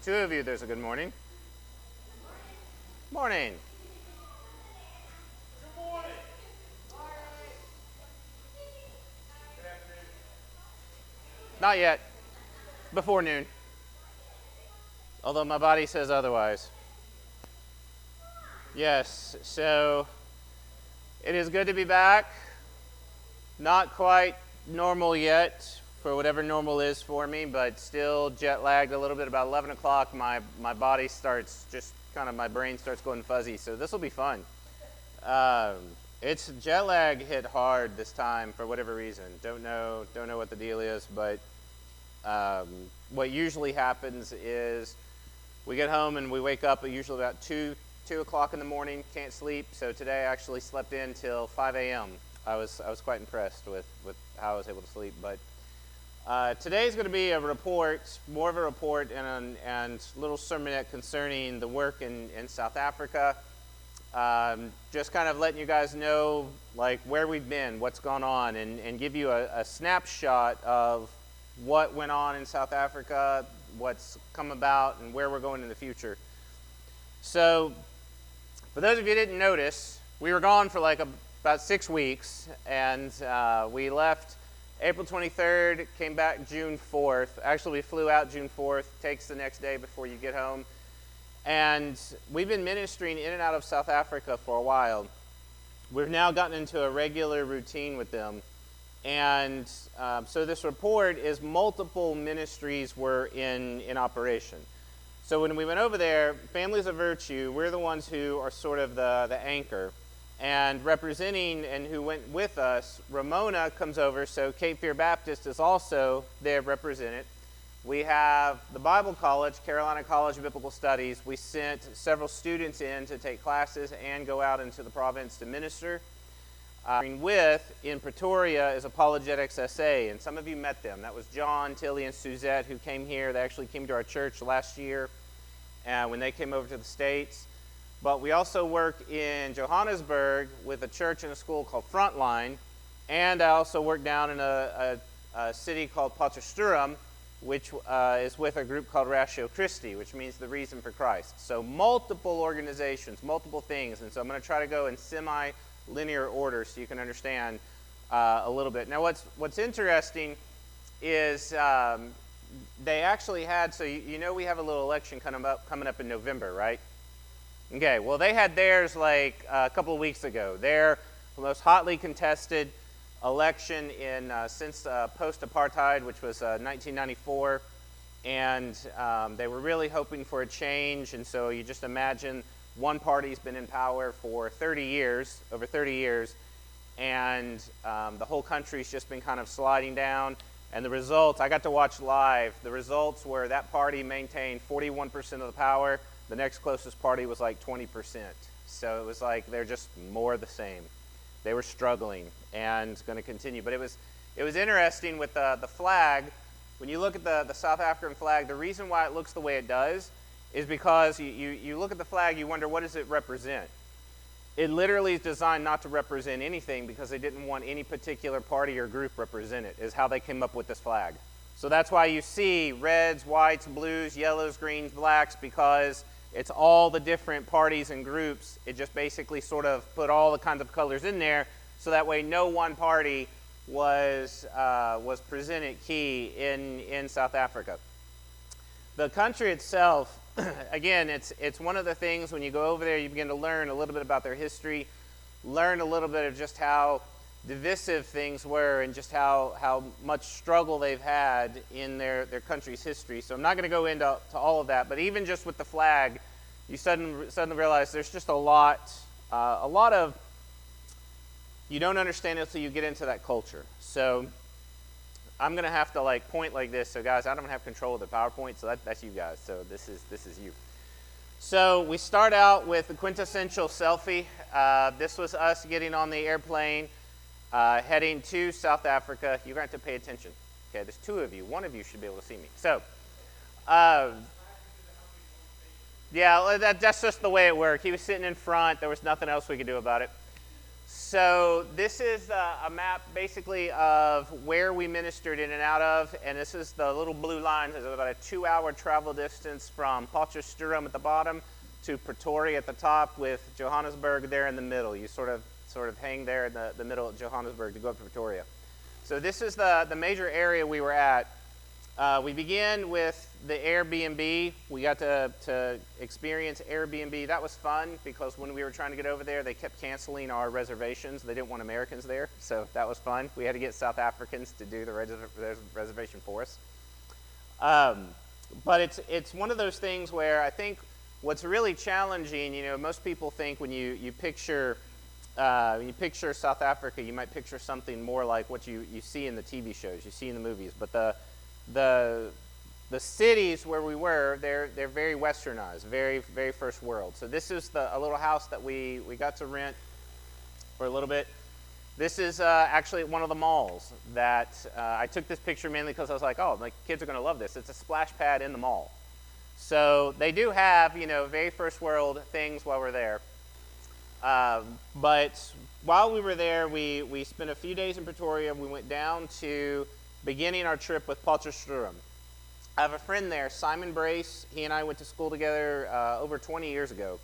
two of you, there's a good morning. Morning. Good morning. Not yet. Before noon. Although my body says otherwise. Yes, so it is good to be back. Not quite normal yet, for whatever normal is for me, but still jet lagged a little bit. About 11 o'clock, my body starts my brain starts going fuzzy, so this will be fun. It's jet lag hit hard this time for whatever reason. Don't know what the deal is, but what usually happens is we get home and we wake up usually about 2 o'clock in the morning, can't sleep. So today I actually slept in till 5 a.m. I was quite impressed with how I was able to sleep. But today's going to be a report, more of a report and little sermonette concerning the work in South Africa. Just kind of letting you guys know like where we've been, what's gone on, and give you a snapshot of what went on in South Africa, what's come about, and where we're going in the future. So, for those of you who didn't notice, we were gone for about 6 weeks, and we left April 23rd, came back June 4th. Actually, we flew out June 4th, takes the next day before you get home. And we've been ministering in and out of South Africa for a while. We've now gotten into a regular routine with them. And so this report is multiple ministries were in operation. So when we went over there, Families of Virtue, we're the ones who are sort of the anchor. And representing and who went with us, Ramona comes over, so Cape Fear Baptist is also there represented. We have the Bible College, Carolina College of Biblical Studies. We sent several students in to take classes and go out into the province to minister. In Pretoria is Apologetics SA, and some of you met them. That was John, Tilly, and Suzette who came here. They actually came to our church last year when they came over to the States. But we also work in Johannesburg with a church and a school called Frontline, and I also work down in a city called Potchefstroom, which is with a group called Ratio Christi, which means the reason for Christ. So multiple organizations, multiple things, and so I'm going to try to go in semi-linear order so you can understand a little bit. Now what's interesting is they actually had, so you know we have a little election coming up in November, right? Okay, well they had theirs like a couple of weeks ago. Their most hotly contested election since post-apartheid, which was 1994, and they were really hoping for a change. And so you just imagine one party's been in power for over 30 years, and the whole country's just been kind of sliding down. And the results, I got to watch live. The results were that party maintained 41% of the power. The next closest party was like 20%. So it was like they're just more the same. They were struggling and going to continue. But it was interesting with the flag. When you look at the South African flag, the reason why it looks the way it does is because you look at the flag, you wonder, what does it represent? It literally is designed not to represent anything because they didn't want any particular party or group represented, is how they came up with this flag. So that's why you see reds, whites, blues, yellows, greens, blacks, because it's all the different parties and groups. It just basically sort of put all the kinds of colors in there, so that way no one party was presented key in South Africa. The country itself, again, it's one of the things when you go over there, you begin to learn a little bit about their history, learn a little bit of just how divisive things were and just how much struggle they've had in their country's history. So I'm not going to go into all of that, but even just with the flag, you suddenly realize there's just a lot of, you don't understand it until you get into that culture. So I'm going to have to point like this. So guys, I don't have control of the PowerPoint, so that's you guys. So this is you. So we start out with the quintessential selfie. This was us getting on the airplane, heading to South Africa. You're going to have to pay attention. Okay, there's two of you. One of you should be able to see me. So, yeah, that's just the way it worked. He was sitting in front. There was nothing else we could do about it. So this is a map basically of where we ministered in and out of, and this is the little blue line. It's about a 2-hour travel distance from Potchefstroom at the bottom to Pretoria at the top, with Johannesburg there in the middle. You sort of hang there in the middle of Johannesburg to go up to Pretoria. So this is the major area we were at. We began with the Airbnb. We got to experience Airbnb. That was fun because when we were trying to get over there, they kept canceling our reservations. They didn't want Americans there, so that was fun. We had to get South Africans to do the reservation for us. But it's one of those things where I think what's really challenging, most people think when you picture South Africa, you might picture something more like what you see in the TV shows, you see in the movies. But the cities where we were, they're very westernized, very, very first world. So this is a little house that we got to rent for a little bit. This is actually one of the malls that I took this picture mainly because I was like, oh, my kids are going to love this. It's a splash pad in the mall. So they do have, very first world things while we're there. But while we were there, we spent a few days in Pretoria. We went down to beginning our trip with Potchefstroom. I have a friend there, Simon Brace. He and I went to school together over 20 years ago.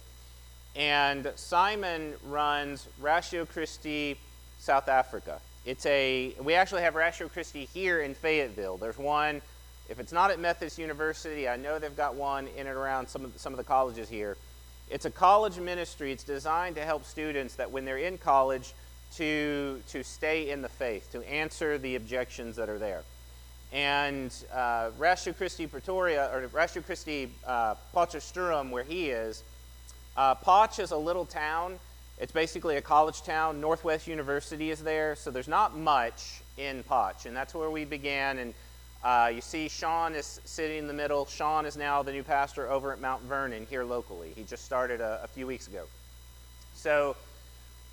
And Simon runs Ratio Christi South Africa. We actually have Ratio Christi here in Fayetteville. There's one, if it's not at Methodist University, I know they've got one in and around some of the colleges here. It's a college ministry. It's designed to help students that when they're in college to stay in the faith, to answer the objections that are there. And Ratio Christi Pretoria, or Ratio Christi Potchefstroom, where he is, Potch is a little town. It's basically a college town. Northwest University is there, so there's not much in Potch, and that's where we began. And you see Sean is sitting in the middle. Sean is now the new pastor over at Mount Vernon here locally. He just started a few weeks ago. So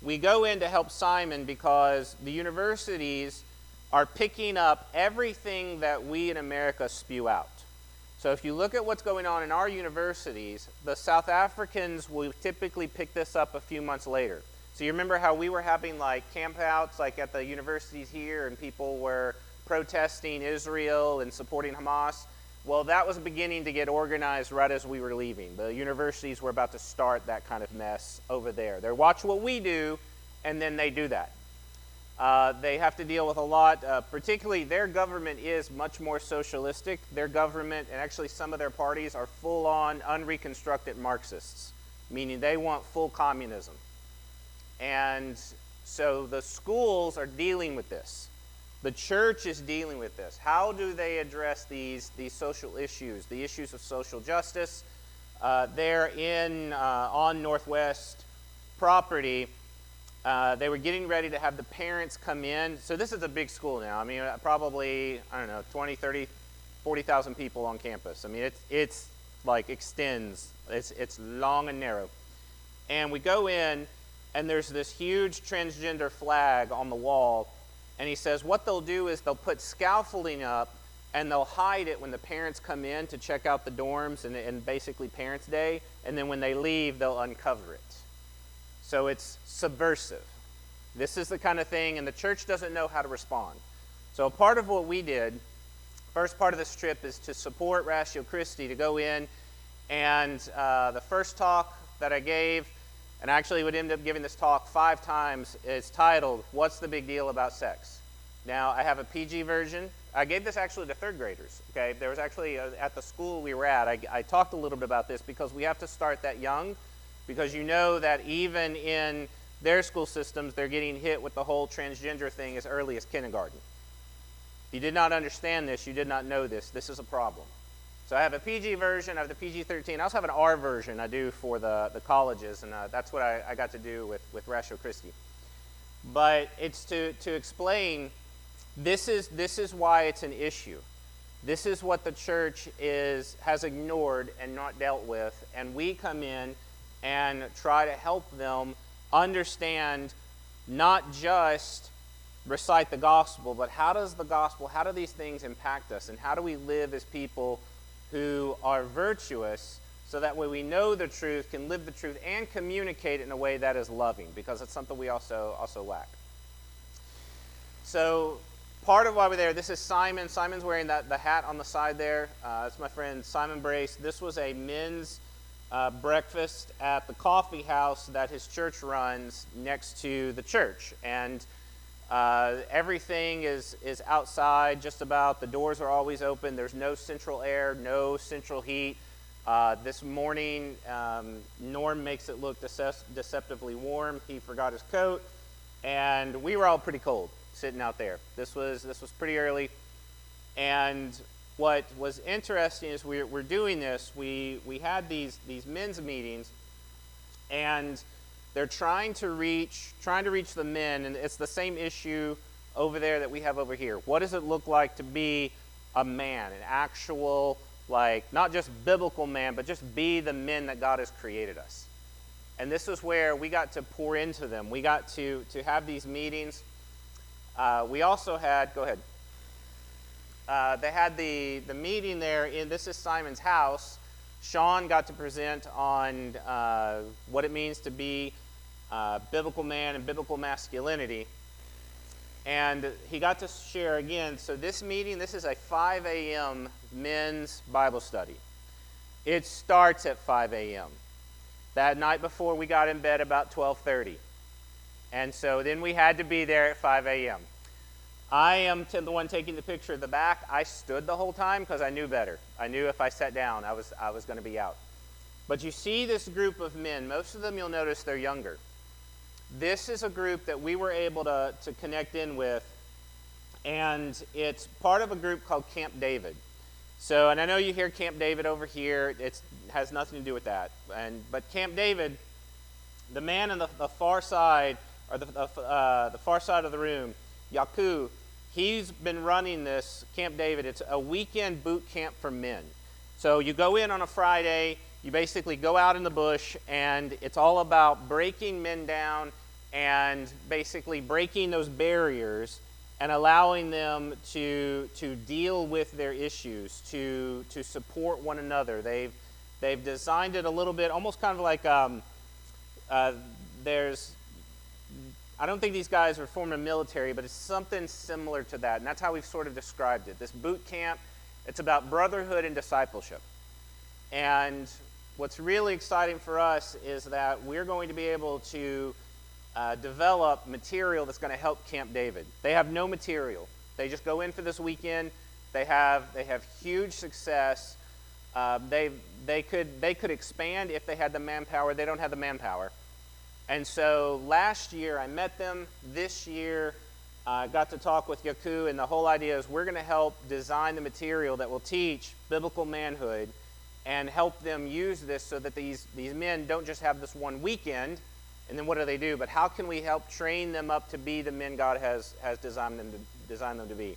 we go in to help Simon because the universities are picking up everything that we in America spew out. So if you look at what's going on in our universities, the South Africans will typically pick this up a few months later. So you remember how we were having like campouts like at the universities here, and people were protesting Israel and supporting Hamas? Well, that was beginning to get organized right as we were leaving. The universities were about to start that kind of mess over there. They watch what we do, and then they do that. They have to deal with a lot, particularly their government is much more socialistic. Their government, and actually some of their parties, are full-on unreconstructed Marxists, meaning they want full communism. And so the schools are dealing with this. The church is dealing with this. How do they address these social issues, the issues of social justice? They're on Northwest property. They were getting ready to have the parents come in. So this is a big school now. I mean, probably, 20, 30, 40,000 people on campus. I mean, it's like extends. It's long and narrow. And we go in, and there's this huge transgender flag on the wall. And he says what they'll do is they'll put scaffolding up, and they'll hide it when the parents come in to check out the dorms and basically Parents' Day. And then when they leave, they'll uncover it. So it's subversive. This is the kind of thing, and the church doesn't know how to respond. So a part of what we did, first part of this trip, is to support Ratio Christi, to go in, and the first talk that I gave, and I actually would end up giving this talk 5 times, is titled, "What's the Big Deal About Sex?" Now, I have a PG version. I gave this actually to 3rd graders. Okay, there was actually, at the school we were at, I talked a little bit about this because we have to start that young, because you know that even in their school systems, they're getting hit with the whole transgender thing as early as kindergarten. If you did not understand this, you did not know this, this is a problem. So I have a PG version, I have the PG-13. I also have an R version I do for the colleges, and that's what I got to do with Ratio Christi. But it's to explain, this is why it's an issue. This is what the church has ignored and not dealt with, and we come in and try to help them understand, not just recite the gospel, but how do these things impact us, and how do we live as people who are virtuous so that way we know the truth, can live the truth, and communicate it in a way that is loving, because it's something we also lack. So part of why we're there, this is Simon. Simon's wearing the hat on the side there. That's my friend Simon Brace. This was a men's breakfast at the coffee house that his church runs next to the church. And everything is outside just about. The doors are always open. There's no central air, no central heat. This morning, Norm makes it look deceptively warm. He forgot his coat, and we were all pretty cold sitting out there. This was pretty early, and what was interesting is we're doing this. We had these men's meetings, and they're trying to reach the men, and it's the same issue over there that we have over here. What does it look like to be a man, an actual, like, not just biblical man, but just be the men that God has created us? And this is where we got to pour into them. We got to have these meetings. We also had, go ahead. They had the meeting there, this is Simon's house. Sean got to present on what it means to be biblical man and biblical masculinity. And he got to share again. So this meeting, this is a 5 a.m. men's Bible study. It starts at 5 a.m. That night before, we got in bed about 12:30. And so then we had to be there at 5 a.m. I am the one taking the picture of the back. I stood the whole time because I knew better. I knew if I sat down, I was going to be out. But you see this group of men. Most of them, you'll notice, they're younger. This is a group that we were able to connect in with, and it's part of a group called Camp David. So, and I know you hear Camp David over here. It has nothing to do with that. But Camp David, the man on the far side, or the far side of the room, Yaku, he's been running this Camp David. It's a weekend boot camp for men. So you go in on a Friday, you basically go out in the bush, and it's all about breaking men down and basically breaking those barriers and allowing them to deal with their issues, to support one another. They've designed it a little bit, almost kind of like I don't think these guys are forming a military, but it's something similar to that, and that's how we've sort of described it. This boot camp, it's about brotherhood and discipleship. And what's really exciting for us is that we're going to be able to develop material that's going to help Camp David. They have no material. They just go in for this weekend. They have huge success. They could expand if they had the manpower. They don't have the manpower. And so last year I met them. This year I got to talk with Yaku, and the whole idea is we're going to help design the material that will teach biblical manhood and help them use this so that these men don't just have this one weekend and then what do? But how can we help train them up to be the men God has designed them to be?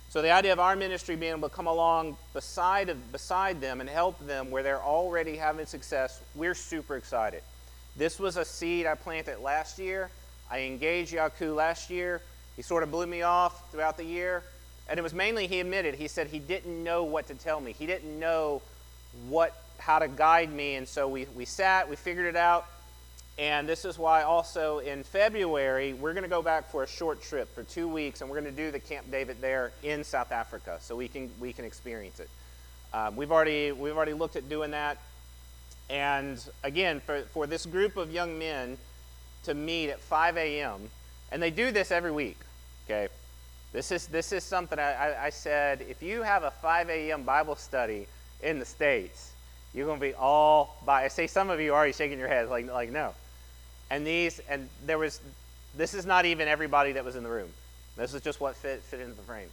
So the idea of our ministry being able to come along beside them and help them where they're already having success, we're super excited. This was a seed I planted last year. I engaged Yaku last year. He sort of blew me off throughout the year. And it was mainly, he admitted, he said he didn't know what to tell me. He didn't know how to guide me. And so we sat, we figured it out. And this is why also in February, we're going to go back for a short trip for 2 weeks, and we're going to do the Camp David there in South Africa so we can experience it. We've already looked at doing that. And again, for this group of young men to meet at 5 a.m., and they do this every week, okay? This is something I said, if you have a 5 a.m. Bible study in the States, you're going to be all by. I say some of you are already shaking your heads like no. And this is not even everybody that was in the room. This is just what fit into the frame.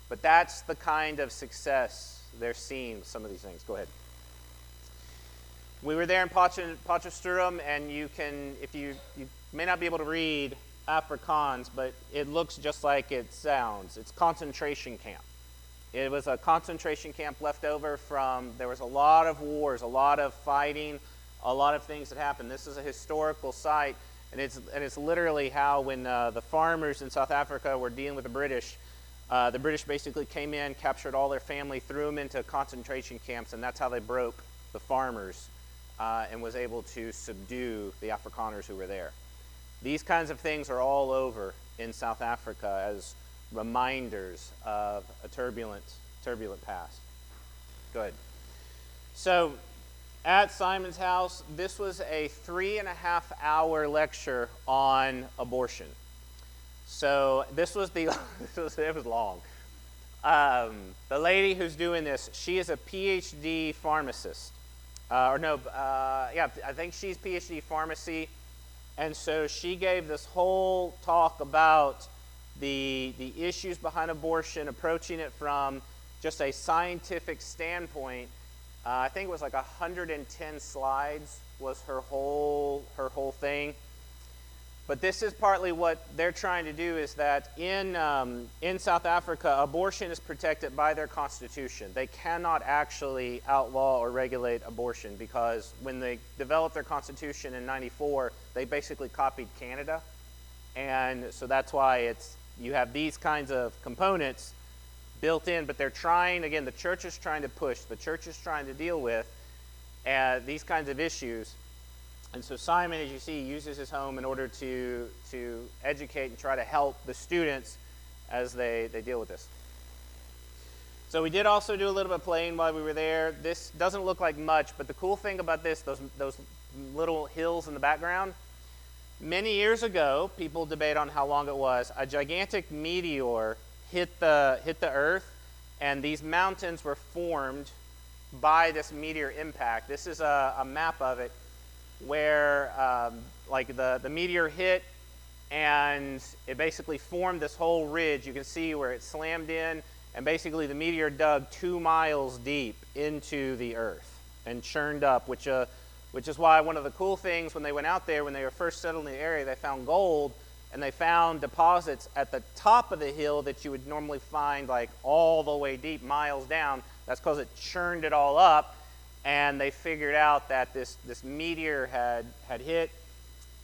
But that's the kind of success they're seeing with some of these things. Go ahead. We were there in Potchefstroom, and you may not be able to read Afrikaans, but it looks just like it sounds. It's concentration camp. It was a concentration camp left over from, there was a lot of wars, a lot of fighting, a lot of things that happened. This is a historical site, and it's literally how when the farmers in South Africa were dealing with the British basically came in, captured all their family, threw them into concentration camps, and that's how they broke the farmers, and was able to subdue the Afrikaners who were there. These kinds of things are all over in South Africa as reminders of a turbulent past. Good. So at Simon's house, this was a 3.5-hour lecture on abortion. So this was it was long. The lady who's doing this, she is a PhD pharmacist. I think she's PhD pharmacy. And so she gave this whole talk about the issues behind abortion, approaching it from just a scientific standpoint. I think it was like 110 slides was her whole thing. But this is partly what they're trying to do, is that in South Africa, abortion is protected by their constitution. They cannot actually outlaw or regulate abortion because when they developed their constitution in '94, they basically copied Canada. And so that's why you have these kinds of components built in, but they're trying, again, the church is trying to push, the church is trying to deal with these kinds of issues. And so Simon, as you see, uses his home in order to educate and try to help the students as they deal with this. So we did also do a little bit of playing while we were there. This doesn't look like much, but the cool thing about this, those little hills in the background, many years ago, people debate on how long it was, a gigantic meteor hit the Earth, and these mountains were formed by this meteor impact. This is a map of it, where the meteor hit and it basically formed this whole ridge. You can see where it slammed in, and basically the meteor dug 2 miles deep into the earth and churned up, which is why one of the cool things when they went out there, when they were first settled in the area, they found gold, and they found deposits at the top of the hill that you would normally find like all the way deep, miles down. That's because it churned it all up. And they figured out that this meteor had hit,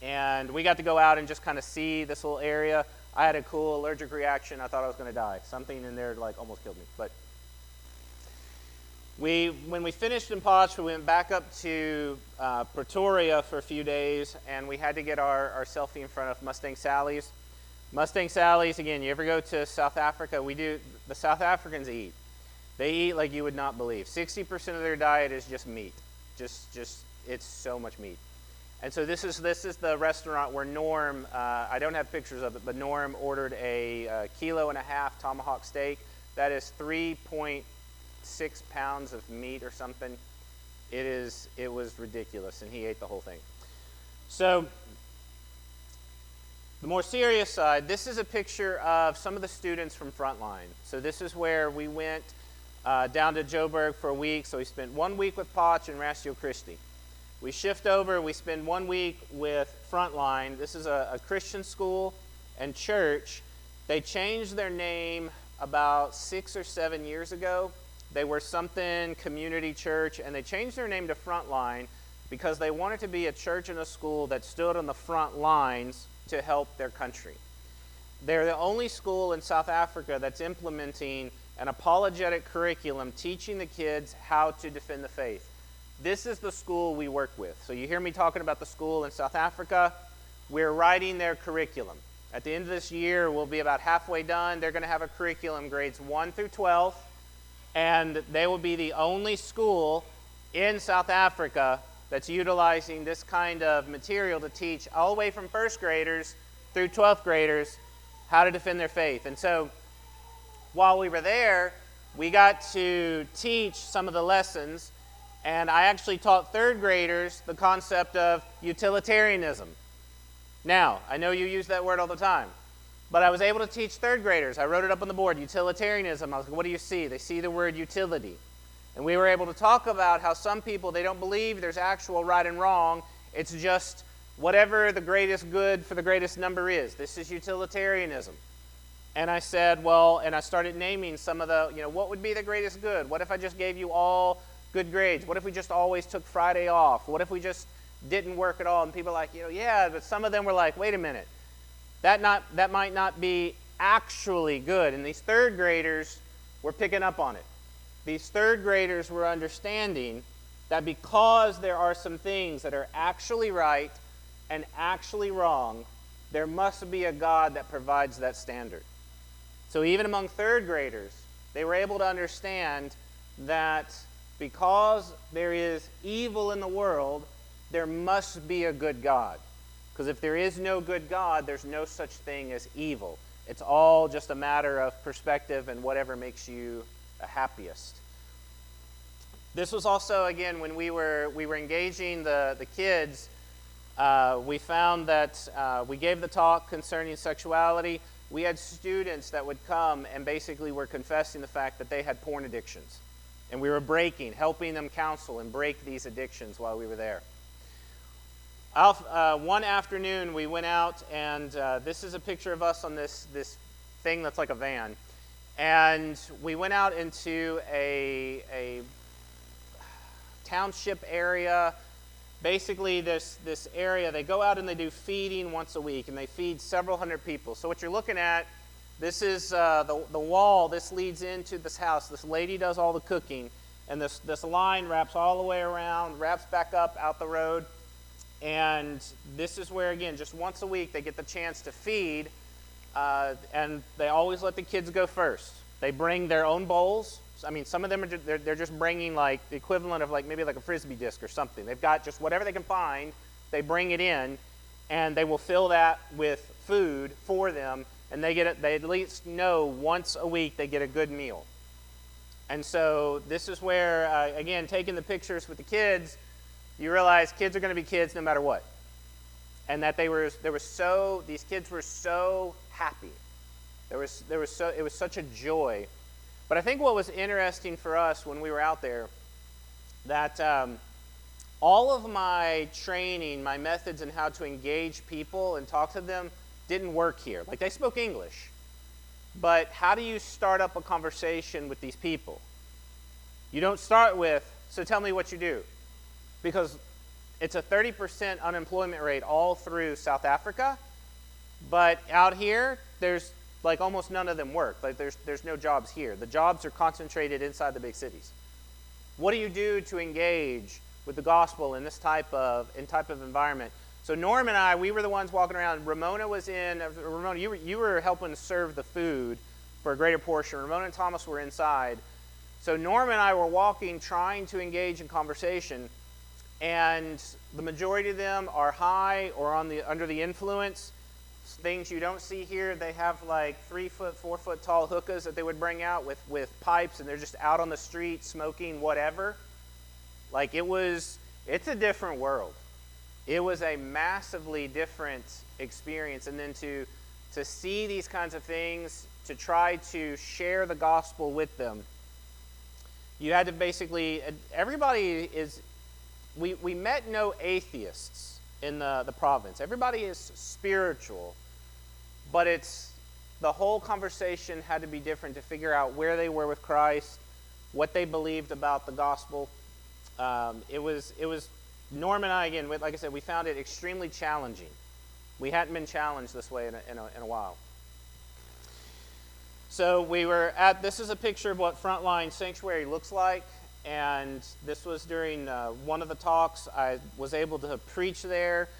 and we got to go out and just kind of see this little area. I had a cool allergic reaction. I thought I was going to die. Something in there almost killed me. But when we finished in Potch, we went back up to Pretoria for a few days, and we had to get our selfie in front of Mustang Sally's. Mustang Sally's, again, you ever go to South Africa? The South Africans eat. They eat like you would not believe. 60% of their diet is just meat. Just it's so much meat. And so this is the restaurant where Norm, I don't have pictures of it, but Norm ordered a 1.5 kilo tomahawk steak. That is 3.6 pounds of meat or something. It was ridiculous, and he ate the whole thing. So the more serious side, this is a picture of some of the students from Frontline. So this is where we went down to Joburg for a week. So we spent 1 week with Potch and Ratio Christi. We shift over, we spend 1 week with Frontline. This is a Christian school and church. They changed their name about 6 or 7 years ago. They were something community church, and they changed their name to Frontline because they wanted to be a church and a school that stood on the front lines to help their country. They're the only school in South Africa that's implementing an apologetic curriculum teaching the kids how to defend the faith. This is the school we work with. So you hear me talking about the school in South Africa. We're writing their curriculum. At the end of this year, we'll be about halfway done. They're going to have a curriculum grades 1 through 12, and they will be the only school in South Africa that's utilizing this kind of material to teach all the way from first graders through 12th graders how to defend their faith. And so while we were there, we got to teach some of the lessons, and I actually taught third graders the concept of utilitarianism. Now, I know you use that word all the time, but I was able to teach third graders. I wrote it up on the board, utilitarianism. I was like, what do you see? They see the word utility. And we were able to talk about how some people, they don't believe there's actual right and wrong. It's just whatever the greatest good for the greatest number is. This is utilitarianism. And I said, and I started naming some of the, what would be the greatest good? What if I just gave you all good grades? What if we just always took Friday off? What if we just didn't work at all? And people are like, yeah, but some of them were like, wait a minute. That might not be actually good. And these third graders were picking up on it. These third graders were understanding that because there are some things that are actually right and actually wrong, there must be a God that provides that standard. So even among third graders, they were able to understand that because there is evil in the world, there must be a good God. Because if there is no good God, there's no such thing as evil. It's all just a matter of perspective and whatever makes you the happiest. This was also, again, when we were engaging the kids, we found that we gave the talk concerning sexuality. We had students that would come and basically were confessing the fact that they had porn addictions. And we were helping them counsel and break these addictions while we were there. One afternoon, we went out, and this is a picture of us on this thing that's like a van. And we went out into a township area. Basically, this area, they go out and they do feeding once a week, and they feed several hundred people. So what you're looking at, this is the wall. This leads into this house. This lady does all the cooking, and this line wraps all the way around, wraps back up out the road. And this is where, again, just once a week, they get the chance to feed, and they always let the kids go first. They bring their own bowls. I mean, some of them they're just bringing like the equivalent of like maybe like a Frisbee disc or something. They've got just whatever they can find. They bring it in, and they will fill that with food for them, and they at least know once a week they get a good meal. And so this is where, again, taking the pictures with the kids, you realize kids are going to be kids no matter what, and that these kids were so happy. It was such a joy. But I think what was interesting for us when we were out there, that all of my training, my methods in how to engage people and talk to them didn't work here. Like, they spoke English, but how do you start up a conversation with these people? You don't start with, so tell me what you do. Because it's a 30% unemployment rate all through South Africa, but out here, there's like almost none of them work. Like there's no jobs here. The jobs are concentrated inside the big cities. What do you do to engage with the gospel in this type of environment? So Norm and I, we were the ones walking around. Ramona, you were helping to serve the food for a greater portion. Ramona and Thomas were inside. So Norm and I were walking, trying to engage in conversation, and the majority of them are high or under the influence. Things you don't see here, they have like 3-foot, 4-foot tall hookahs that they would bring out with pipes, and they're just out on the street smoking whatever. Like it's a different world. It was a massively different experience. And then to see these kinds of things, to try to share the gospel with them, you had to basically, we met no atheists in the province. Everybody is spiritual, but the whole conversation had to be different to figure out where they were with Christ, what they believed about the gospel. It was Norm and I, again, like I said, we found it extremely challenging. We hadn't been challenged this way in a while. So this is a picture of what Frontline Sanctuary looks like. And this was during one of the talks. I was able to preach there.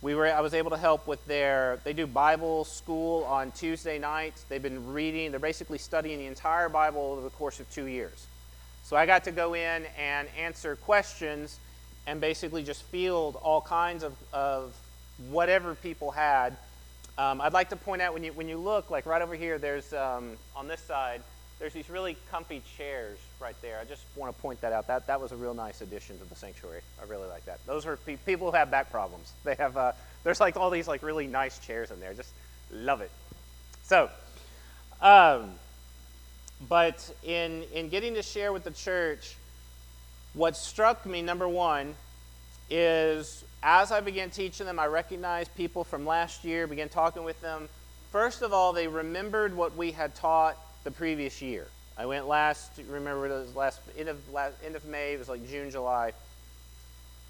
I was able to help with they do Bible school on Tuesday nights. They've been reading, they're basically studying the entire Bible over the course of 2 years. So I got to go in and answer questions and basically just field all kinds of whatever people had. I'd like to point out, when you look, like right over here, there's, on this side, there's these really comfy chairs right there. I just want to point that out. That was a real nice addition to the sanctuary. I really like that. Those are people who have back problems. They have there's like all these like really nice chairs in there. Just love it. So, but in getting to share with the church, what struck me, number one, is as I began teaching them, I recognized people from last year, began talking with them. First of all, they remembered what we had taught the previous year. I went remember it was end of May, it was like June, July.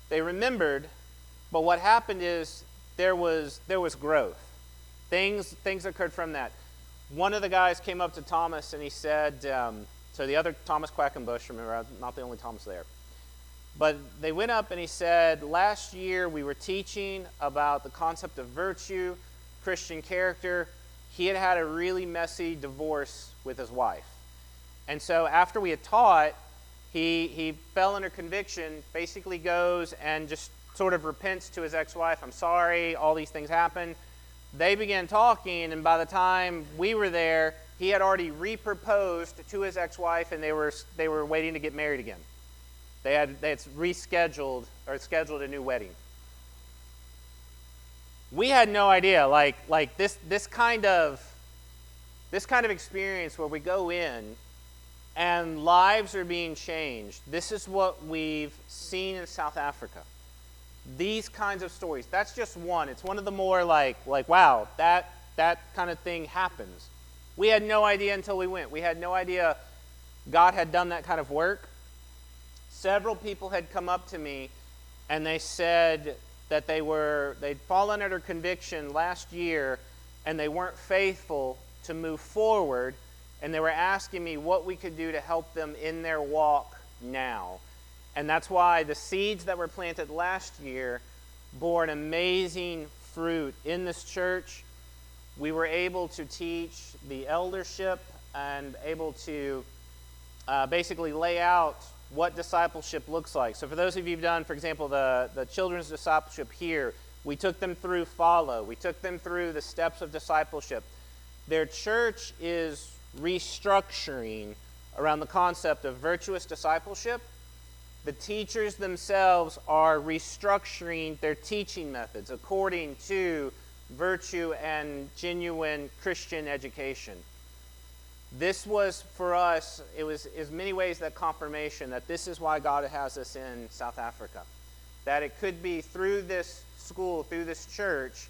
They remembered, but what happened is there was growth. Things occurred from that. One of the guys came up to Thomas and he said, so the other Thomas Quackenbush, remember, I'm not the only Thomas there. But they went up and he said, last year we were teaching about the concept of virtue, Christian character. He had had a really messy divorce with his wife. And so after we had taught, he fell under conviction, basically goes and just sort of repents to his ex-wife. I'm sorry, all these things happened. They began talking, and by the time we were there, he had already reproposed to his ex-wife, and they were waiting to get married again. They had rescheduled or scheduled a new wedding. We had no idea, like this kind of experience where we go in and lives are being changed. This is what we've seen in South Africa. These kinds of stories. That's just one. It's one of the more like wow, that kind of thing happens. We had no idea until we went. We had no idea God had done that kind of work. Several people had come up to me and they said that they'd fallen under conviction last year and they weren't faithful to move forward, and they were asking me what we could do to help them in their walk now. And that's why the seeds that were planted last year bore an amazing fruit in this church. We were able to teach the eldership and able to basically lay out what discipleship looks like. So for those of you who've done, for example, the children's discipleship here, we took them through Follow. We took them through the steps of discipleship. Their church is restructuring around the concept of virtuous discipleship. The teachers themselves are restructuring their teaching methods according to virtue and genuine Christian education. This was, for us, it was in many ways that confirmation that this is why God has us in South Africa. That it could be through this school, through this church,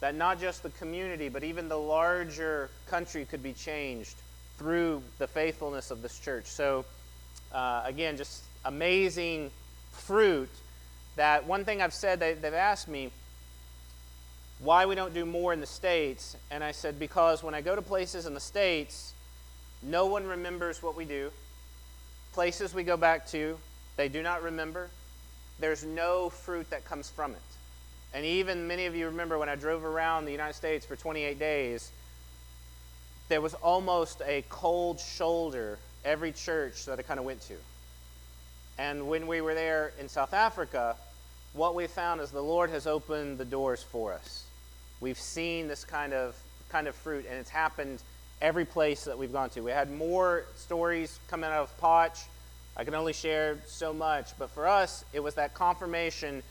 that not just the community, but even the larger country could be changed through the faithfulness of this church. So, again, just amazing fruit. That one thing I've said, they've asked me why we don't do more in the States, and I said because when I go to places in the States, no one remembers what we do. Places we go back to, they do not remember. There's no fruit that comes from it. And even many of you remember when I drove around the United States for 28 days, there was almost a cold shoulder every church that I kind of went to. And when we were there in South Africa, what we found is the Lord has opened the doors for us. We've seen this kind of fruit, and it's happened every place that we've gone to. We had more stories coming out of Potch. I can only share so much, but for us, it was that confirmation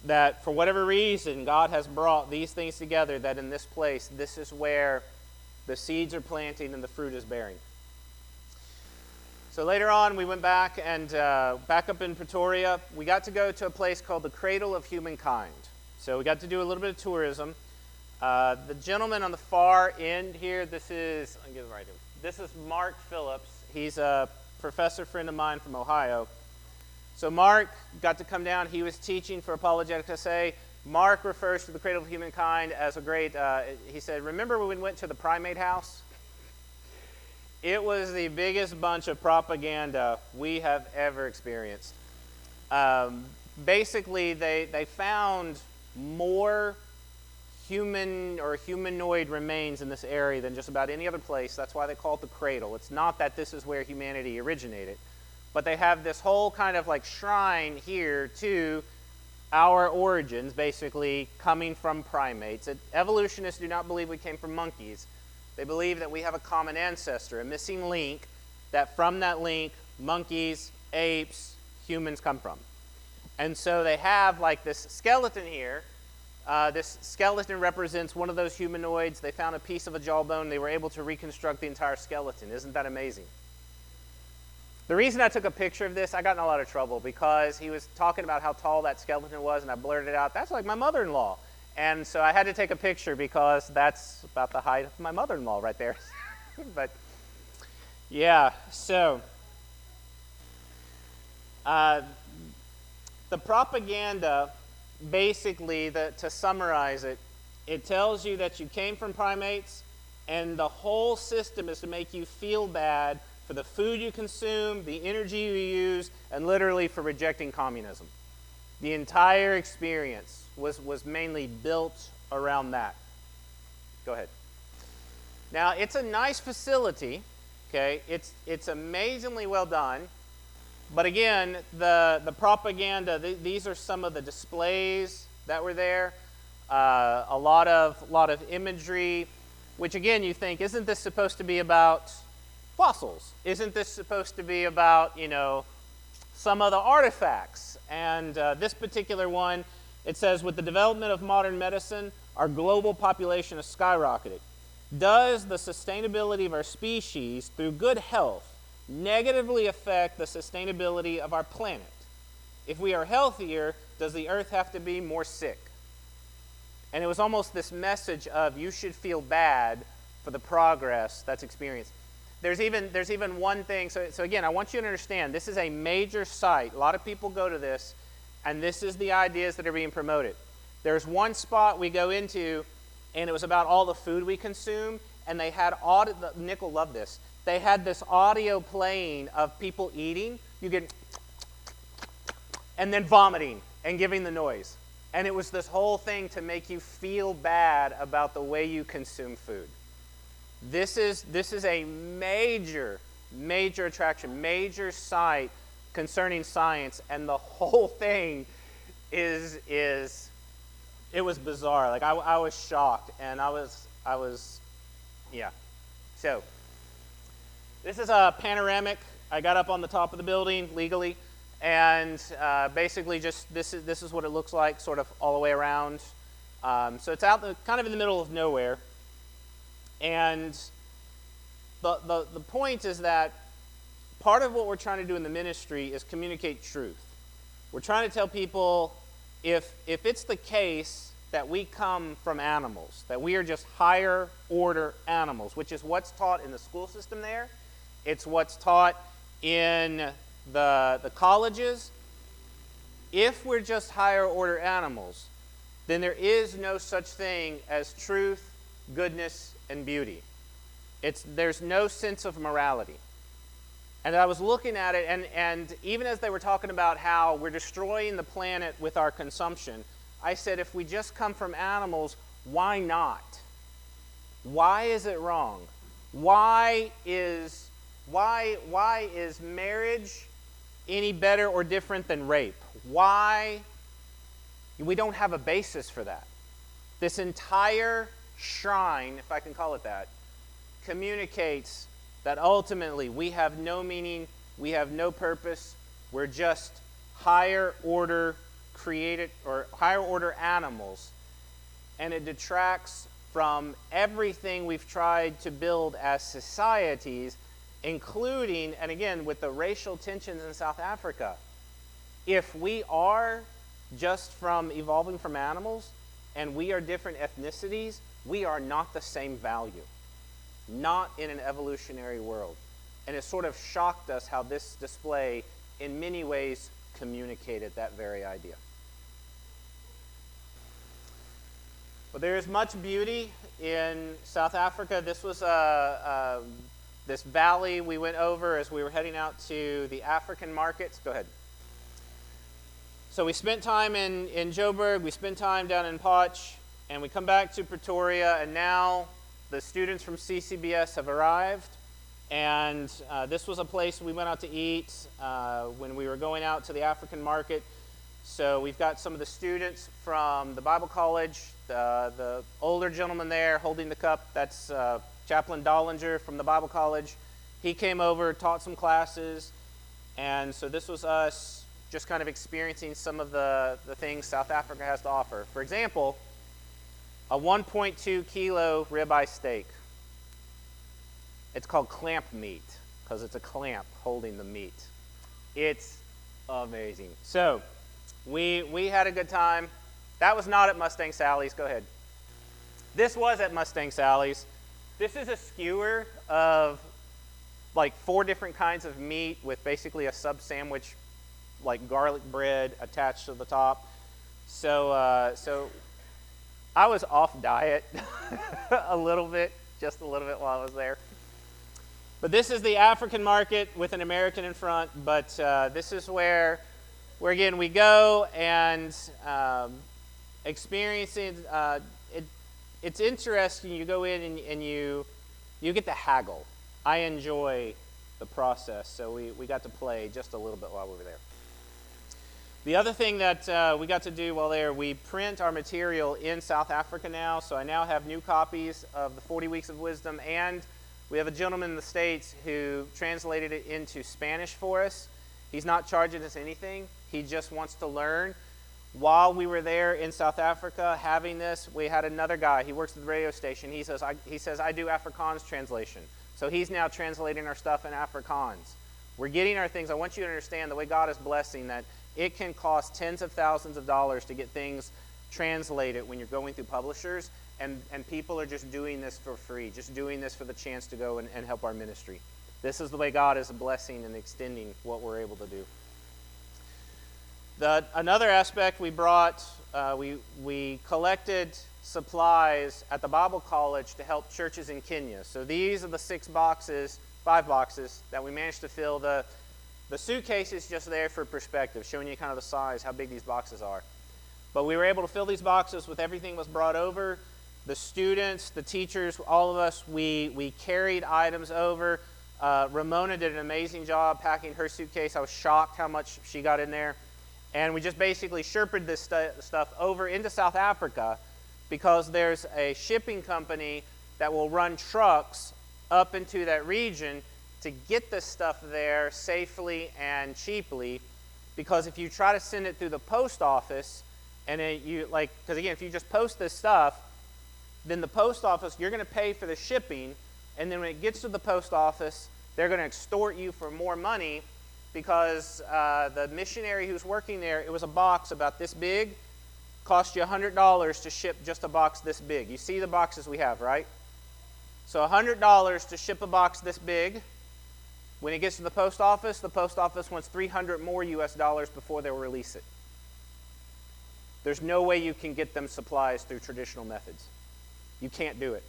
that for whatever reason, God has brought these things together, that in this place, this is where the seeds are planting and the fruit is bearing. So later on, we went back and back up in Pretoria, we got to go to a place called the Cradle of Humankind. So we got to do a little bit of tourism. The gentleman on the far end here, this is Mark Phillips. He's a professor friend of mine from Ohio. So Mark got to come down. He was teaching for Apologetics SA. Mark refers to the Cradle of Humankind as a great, he said, remember when we went to the primate house? It was the biggest bunch of propaganda we have ever experienced. Basically, they found more human or humanoid remains in this area than just about any other place. That's why they call it the Cradle. It's not that this is where humanity originated. But they have this whole kind of like shrine here to our origins, basically coming from primates. Evolutionists do not believe we came from monkeys. They believe that we have a common ancestor, a missing link, that from that link, monkeys, apes, humans come from. And so they have like this skeleton here. This skeleton represents one of those humanoids. They found a piece of a jawbone. They were able to reconstruct the entire skeleton. Isn't that amazing? The reason I took a picture of this, I got in a lot of trouble because he was talking about how tall that skeleton was, and I blurted out, that's like my mother-in-law. And so I had to take a picture because that's about the height of my mother-in-law right there. But yeah, so the propaganda, basically, to summarize it, it tells you that you came from primates, and the whole system is to make you feel bad for the food you consume, the energy you use, and literally for rejecting communism. The entire experience was mainly built around that. Go ahead. Now, it's a nice facility, okay? It's amazingly well done. But again, the propaganda, these are some of the displays that were there. A lot of imagery, which again, you think, isn't this supposed to be about fossils? Isn't this supposed to be about, some of the artifacts? And this particular one, it says, with the development of modern medicine, our global population has skyrocketed. Does the sustainability of our species through good health negatively affect the sustainability of our planet? If we are healthier, does the earth have to be more sick? And it was almost this message of you should feel bad for the progress that's experienced. There's even one thing. So again, I want you to understand, this is a major site. A lot of people go to this, and this is the ideas that are being promoted. There's one spot we go into, and it was about all the food we consume, and they had Nick will love this. They had this audio playing of people eating. You get, and then vomiting and giving the noise. And it was this whole thing to make you feel bad about the way you consume food. This is a major attraction, major site concerning science, and the whole thing it was bizarre. Like I was shocked, and I was yeah. So this is a panoramic. I got up on the top of the building legally, and basically just this is what it looks like, sort of all the way around. So it's out kind of in the middle of nowhere, and the point is that part of what we're trying to do in the ministry is communicate truth. We're trying to tell people if it's the case that we come from animals, that we are just higher order animals, which is what's taught in the school system there. It's what's taught in the colleges. If we're just higher order animals, then there is no such thing as truth, goodness, and beauty. There's no sense of morality. And I was looking at it, and even as they were talking about how we're destroying the planet with our consumption, I said, if we just come from animals, why not? Why is it wrong? Why is marriage any better or different than rape? Why? We don't have a basis for that. This entire shrine, if I can call it that, communicates that ultimately we have no meaning, we have no purpose, we're just higher order created or higher order animals, and it detracts from everything we've tried to build as societies, including, and again, with the racial tensions in South Africa. If we are just from evolving from animals and we are different ethnicities, we are not the same value. Not in an evolutionary world. And it sort of shocked us how this display, in many ways, communicated that very idea. Well, there is much beauty in South Africa. This was this valley we went over as we were heading out to the African markets. Go ahead. So we spent time in Joburg, we spent time down in Potch, and we come back to Pretoria, and now the students from CCBS have arrived, and this was a place we went out to eat when we were going out to the African market. So we've got some of the students from the Bible College, the older gentleman there holding the cup, that's Chaplain Dollinger from the Bible College. He came over, taught some classes, and so this was us just kind of experiencing some of the things South Africa has to offer. For example, a 1.2 kilo ribeye steak. It's called clamp meat because it's a clamp holding the meat. It's amazing. So we had a good time. That was not at Mustang Sally's. Go ahead. This was at Mustang Sally's. This is a skewer of like 4 different kinds of meat with basically a sub sandwich, like garlic bread attached to the top. So I was off diet just a little bit while I was there. But this is the African market with an American in front. But this is where again, we go and experiencing it's interesting. You go in and you get to haggle. I enjoy the process, so we got to play just a little bit while we were there. The other thing that we got to do while there, we print our material in South Africa now, so I now have new copies of the 40 Weeks of Wisdom, and we have a gentleman in the States who translated it into Spanish for us. He's not charging us anything. He just wants to learn. While we were there in South Africa having this, we had another guy. He works at the radio station. He says, I do Afrikaans translation. So he's now translating our stuff in Afrikaans. We're getting our things. I want you to understand the way God is blessing that it can cost tens of thousands of dollars to get things translated when you're going through publishers, and people are just doing this for free, just doing this for the chance to go and help our ministry. This is the way God is blessing and extending what we're able to do. Another aspect we brought, we collected supplies at the Bible College to help churches in Kenya. So these are the 5 boxes that we managed to fill. The suitcase is just there for perspective, showing you kind of the size, how big these boxes are. But we were able to fill these boxes with everything was brought over. The students, the teachers, all of us, we carried items over. Ramona did an amazing job packing her suitcase. I was shocked how much she got in there. And we just basically sherpered this stuff over into South Africa because there's a shipping company that will run trucks up into that region to get this stuff there safely and cheaply. Because if you try to send it through the post office, and because again, if you just post this stuff, then the post office, you're going to pay for the shipping, and then when it gets to the post office, they're going to extort you for more money because the missionary who's working there, it was a box about this big, cost you $100 to ship just a box this big. You see the boxes we have, right? So $100 to ship a box this big. When it gets to the post office wants 300 more US dollars before they'll release it. There's no way you can get them supplies through traditional methods. You can't do it.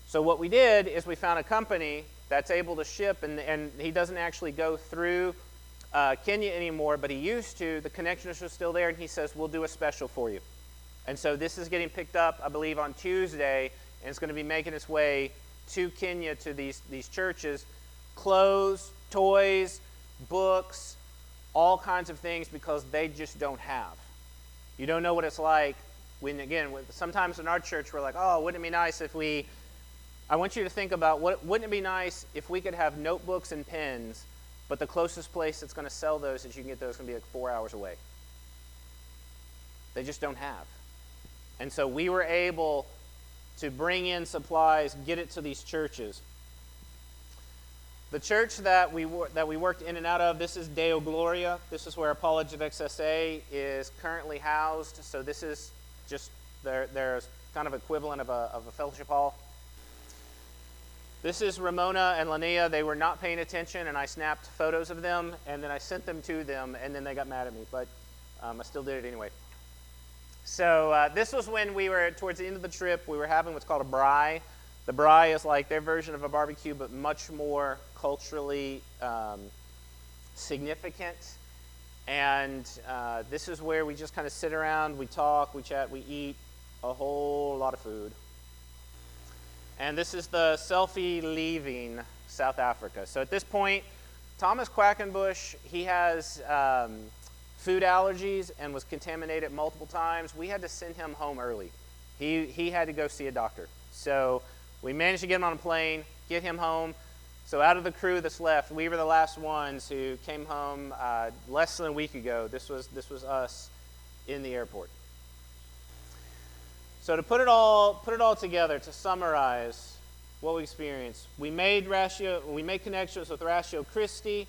So what we did is we found a company that's able to ship, and he doesn't actually go through Kenya anymore, but he used to. The connections are still there, and he says, we'll do a special for you. And so this is getting picked up, I believe, on Tuesday, and it's going to be making its way to Kenya to these churches. Clothes, toys, books, all kinds of things because they just don't have. You don't know what it's like when, again, sometimes in our church we're like, oh, wouldn't it be nice if I want you to think about, wouldn't it be nice if we could have notebooks and pens, but the closest place that's going to sell those that you can get those is going to be like 4 hours away. They just don't have. And so we were able to bring in supplies, get it to these churches. The church that we worked in and out of, this is Deo Gloria. This is where Apologetics SA is currently housed. So this is just their kind of equivalent of a fellowship hall. This is Ramona and Linnea. They were not paying attention, and I snapped photos of them, and then I sent them to them, and then they got mad at me, but I still did it anyway. So this was when we were, towards the end of the trip, we were having what's called a braai. The braai is like their version of a barbecue, but much more culturally significant. And this is where we just kind of sit around, we talk, we chat, we eat a whole lot of food. And this is the selfie leaving South Africa. So at this point, Thomas Quackenbush, he has food allergies and was contaminated multiple times. We had to send him home early. He had to go see a doctor. So we managed to get him on a plane, get him home. So out of the crew that's left, we were the last ones who came home less than a week ago. This was us in the airport. So to put it all together, to summarize what we experienced, we made connections with Ratio Christi,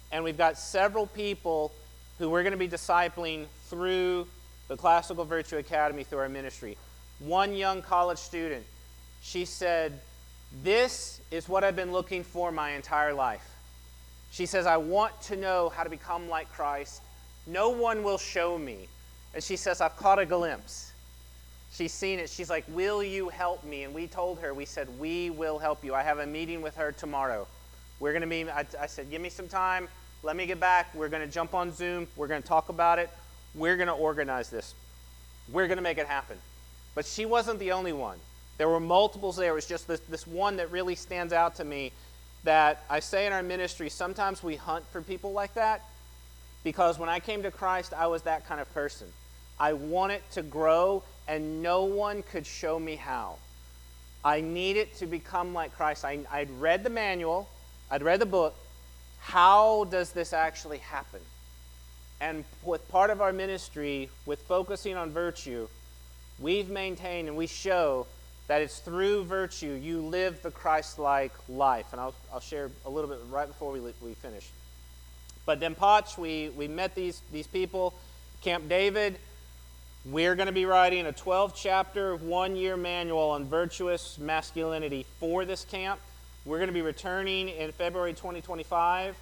and we've got several people who we're going to be discipling through the Classical Virtue Academy through our ministry. One young college student, she said, "This is what I've been looking for my entire life." She says, "I want to know how to become like Christ. No one will show me." And she says, "I've caught a glimpse." She's seen it. She's like, will you help me? And we told her, we said, we will help you. I have a meeting with her tomorrow. We're going to meet. I said, give me some time. Let me get back. We're going to jump on Zoom. We're going to talk about it. We're going to organize this. We're going to make it happen. But she wasn't the only one. There were multiples there. It was just this one that really stands out to me, that I say in our ministry, sometimes we hunt for people like that, because when I came to Christ, I was that kind of person. I wanted to grow, and no one could show me how. I needed to become like Christ. I'd read the manual. I'd read the book. How does this actually happen? And with part of our ministry, with focusing on virtue, we've maintained and we show that it's through virtue you live the Christ-like life. And I'll share a little bit right before we finish. But then Potch, we met these people. Camp David, we're going to be writing a 12-chapter, 1-year manual on virtuous masculinity for this camp. We're going to be returning in February 2025.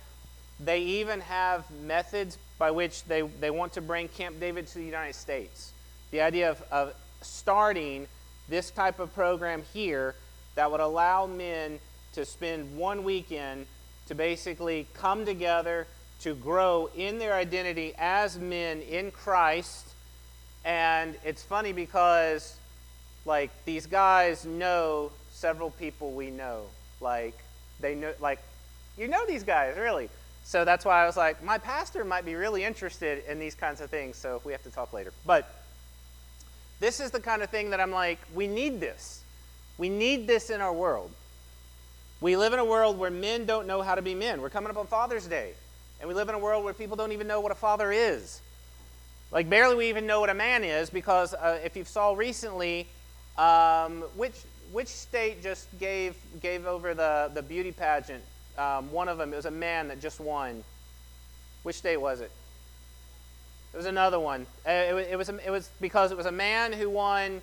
They even have methods by which they want to bring Camp David to the United States. The idea of starting this type of program here that would allow men to spend one weekend to basically come together to grow in their identity as men in Christ. And it's funny because, like, these guys know several people we know. Like, they know, like, you know these guys, really. So that's why I was like, my pastor might be really interested in these kinds of things, so we have to talk later. But this is the kind of thing that I'm like, we need this. We need this in our world. We live in a world where men don't know how to be men. We're coming up on Father's Day, and we live in a world where people don't even know what a father is. Like, barely we even know what a man is, because if you saw recently, which state just gave over the beauty pageant? One of them, it was a man that just won. Which state was it? It was another one. It was because it was a man who won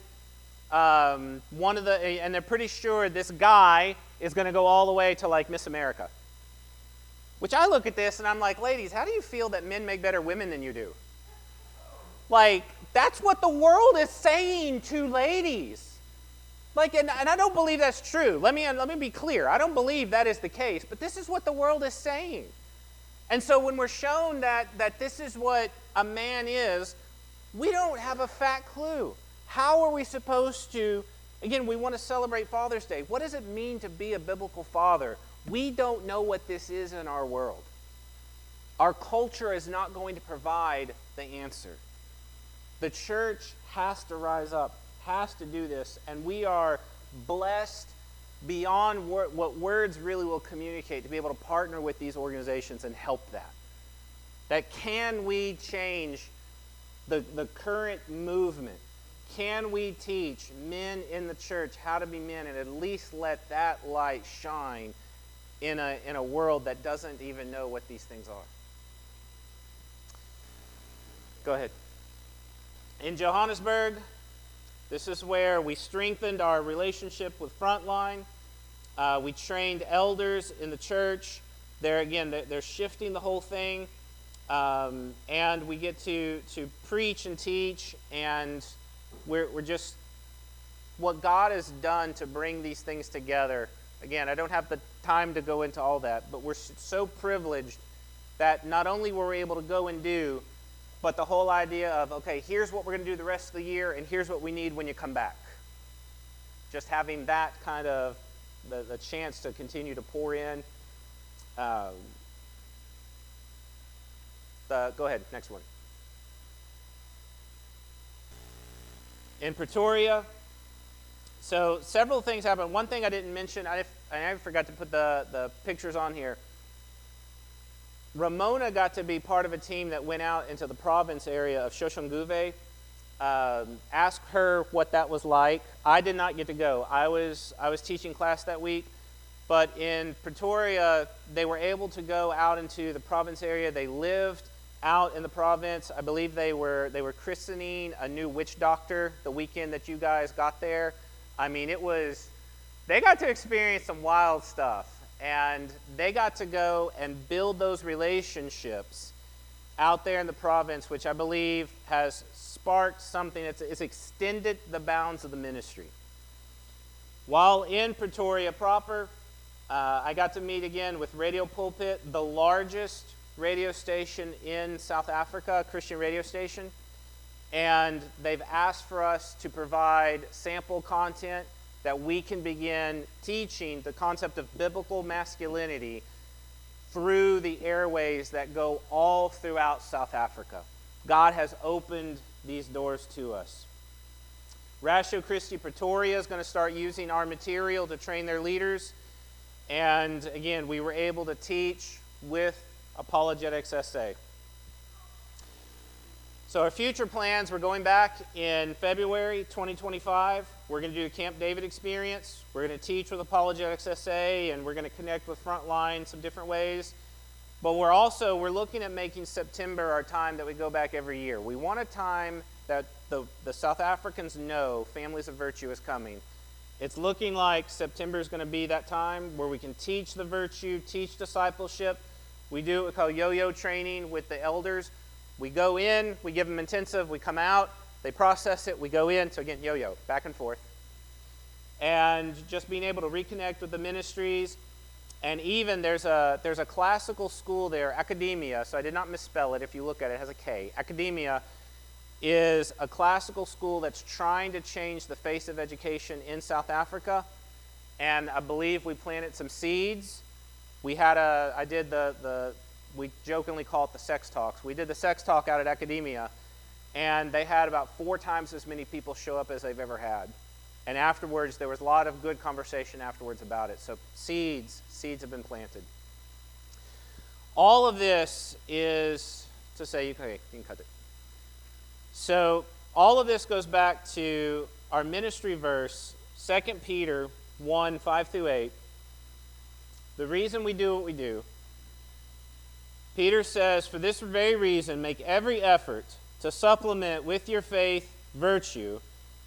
one of the, and they're pretty sure this guy is going to go all the way to, like, Miss America. Which I look at this and I'm like, ladies, how do you feel that men make better women than you do? Like, that's what the world is saying to ladies. Like, and I don't believe that's true. Let me be clear. I don't believe that is the case, but this is what the world is saying. And so when we're shown that this is what a man is, we don't have a fat clue. How are we supposed to, again, we want to celebrate Father's Day. What does it mean to be a biblical father? We don't know what this is in our world. Our culture is not going to provide the answer. The church has to rise up, has to do this, and we are blessed beyond what words really will communicate to be able to partner with these organizations and help that. That can we change the current movement? Can we teach men in the church how to be men and at least let that light shine in a world that doesn't even know what these things are? Go ahead. In Johannesburg, this is where we strengthened our relationship with Frontline. We trained elders in the church. They're shifting the whole thing. And we get to preach and teach, and we're just, what God has done to bring these things together. Again, I don't have the time to go into all that, but we're so privileged that not only were we able to go and do, but the whole idea of, okay, here's what we're going to do the rest of the year, and here's what we need when you come back. Just having that kind of the chance to continue to pour in. Go ahead, next one. In Pretoria, so several things happened. One thing I didn't mention, I forgot to put the pictures on here. Ramona got to be part of a team that went out into the province area of Soshanguve. Ask her what that was like. I did not get to go. I was teaching class that week, but in Pretoria, they were able to go out into the province area. They lived out in the province. I believe they were christening a new witch doctor the weekend that you guys got there. I mean, they got to experience some wild stuff. And they got to go and build those relationships out there in the province, which I believe has sparked something it's extended the bounds of the ministry. While in Pretoria proper, I got to meet again with Radio Pulpit, the largest radio station in South Africa, a Christian radio station, and they've asked for us to provide sample content that we can begin teaching the concept of biblical masculinity through the airways that go all throughout South Africa. God has opened these doors to us. Ratio Christi Pretoria is going to start using our material to train their leaders. And again, we were able to teach with Apologetics SA. So our future plans, we're going back in February 2025. We're going to do a Camp David experience. We're going to teach with Apologetics SA, and we're going to connect with Frontline some different ways. But we're looking at making September our time that we go back every year. We want a time that the South Africans know Families of Virtue is coming. It's looking like September is going to be that time where we can teach the virtue, teach discipleship. We do what we call yo-yo training with the elders. We go in, we give them intensive, we come out, they process it, we go in. So again, yo-yo, back and forth. And just being able to reconnect with the ministries. And even there's a classical school there, Academia, so I did not misspell it. If you look at it, it has a K. Academia is a classical school that's trying to change the face of education in South Africa. And I believe we planted some seeds. We jokingly call it the sex talks. We did the sex talk out at Academia, and they had about 4 times as many people show up as they've ever had. And afterwards, there was a lot of good conversation afterwards about it. So seeds have been planted. All of this is to say, you can cut it. So all of this goes back to our ministry verse, 2 Peter 1, 5 through 8. The reason we do what we do. Peter says, for this very reason, make every effort to supplement with your faith virtue,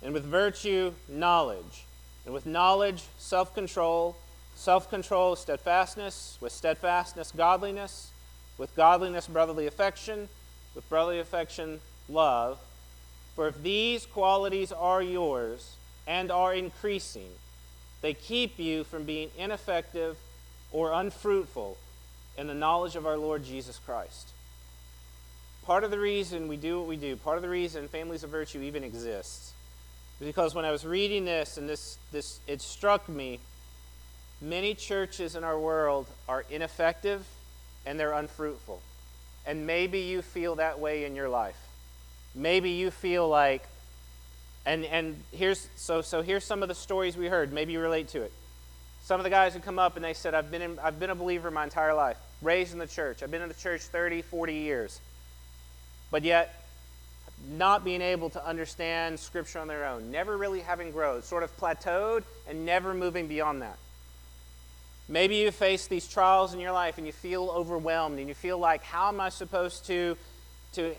and with virtue knowledge, and with knowledge self-control, self-control steadfastness, with steadfastness godliness, with godliness brotherly affection, with brotherly affection love. For if these qualities are yours and are increasing, they keep you from being ineffective or unfruitful in the knowledge of our Lord Jesus Christ. Part of the reason we do what we do, part of the reason Families of Virtue even exists, is because when I was reading this, and this it struck me, many churches in our world are ineffective and they're unfruitful. And maybe you feel that way in your life. Maybe you feel like, and here's some of the stories we heard. Maybe you relate to it. Some of the guys who come up and they said, I've been a believer my entire life, raised in the church. I've been in the church 30, 40 years. But yet, not being able to understand Scripture on their own, never really having growth, sort of plateaued and never moving beyond that. Maybe you face these trials in your life and you feel overwhelmed and you feel like, how am I supposed to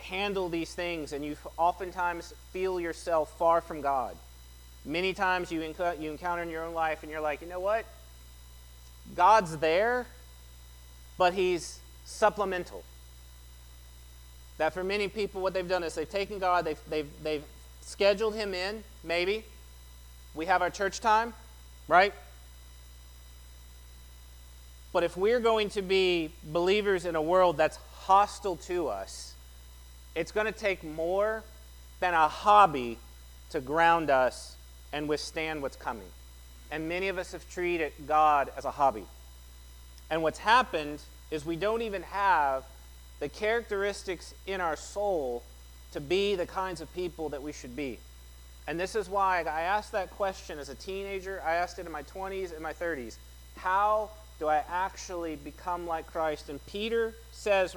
handle these things? And you oftentimes feel yourself far from God. Many times you encounter in your own life and you're like, you know what? God's there, but He's supplemental. That for many people, what they've done is they've taken God, they've scheduled Him in, maybe. We have our church time, right? But if we're going to be believers in a world that's hostile to us, it's going to take more than a hobby to ground us and withstand what's coming. And many of us have treated God as a hobby. And what's happened is we don't even have the characteristics in our soul to be the kinds of people that we should be. And this is why I asked that question as a teenager. I asked it in my 20s and my 30s. How do I actually become like Christ? And Peter says